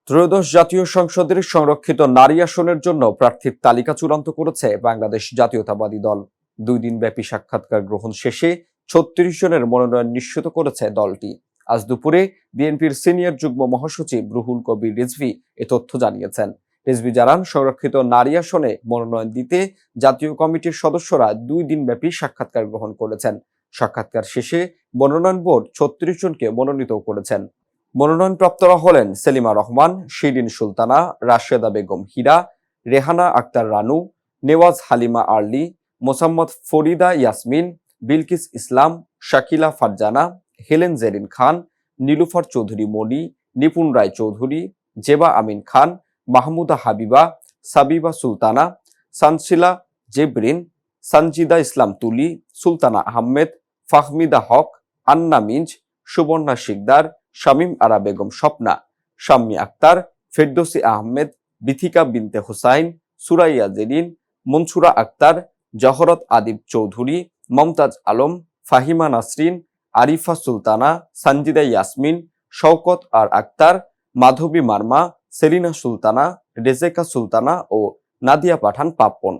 ত্রয়োদশ জাতীয় সংসদের সংরক্ষিত নারী আসনের জন্য প্রার্থীর তালিকা চূড়ান্ত করেছে বাংলাদেশ জাতীয়তাবাদী দল। 2 দিনব্যাপী সাক্ষাৎকার গ্রহণ শেষে 36 জনের মনোনয়ন নিশ্চিত করেছে দলটি। আজ দুপুরে বিএনপির সিনিয়র যুগ্ম মহাসচিব রুহুল কবির রিজভী এ তথ্য জানিয়েছেন। রিজভী জানান, সংরক্ষিত নারী আসনে মনোনয়ন দিতে জাতীয় কমিটির সদস্যরা 2 দিনব্যাপী সাক্ষাৎকার গ্রহণ করেছেন। সাক্ষাৎকার শেষে মনোনয়ন বোর্ড 36 জনকে মনোনীত করেছেন। মনোনয়নপ্রাপ্তরা হলেন সেলিমা রহমান, শিরিন সুলতানা, রাশেদা বেগম হীরা, রেহানা আক্তার রানু, নেওয়াজ হালিমা আরলি, মোসাম্মদ ফরিদা ইয়াসমিন, বিলকিস ইসলাম, শাকিলা ফারজানা, হেলেন জেরিন খান, নীলুফার চৌধুরী মনি, নিপুণ রায় চৌধুরী, জেবা আমিন খান, মাহমুদা হাবিবা, সাবিবা সুলতানা, সানশিলা জেবরিন, সানজিদা ইসলাম তুলি, সুলতানা আহমেদ, ফাহমিদা হক, আন্না মিঞ্জ, সুবর্ণা শিকদার, শামীম আরা বেগম স্বপ্না, শাম্মী আক্তার, ফেরদৌসী আহমেদ, বিথিকা বিনতে হুসাইন, সুরাইয়া জেরিন, মনসুরা আক্তার, জহরত আদিব চৌধুরী, মমতাজ আলম, ফাহিমা নাসরিন, আরিফা সুলতানা, সানজিদা ইয়াসমিন, শওকত আর আক্তার, মাধবী মার্মা, সেলিনা সুলতানা, রেজেকা সুলতানা ও নাদিয়া পাঠান পাপ্পন।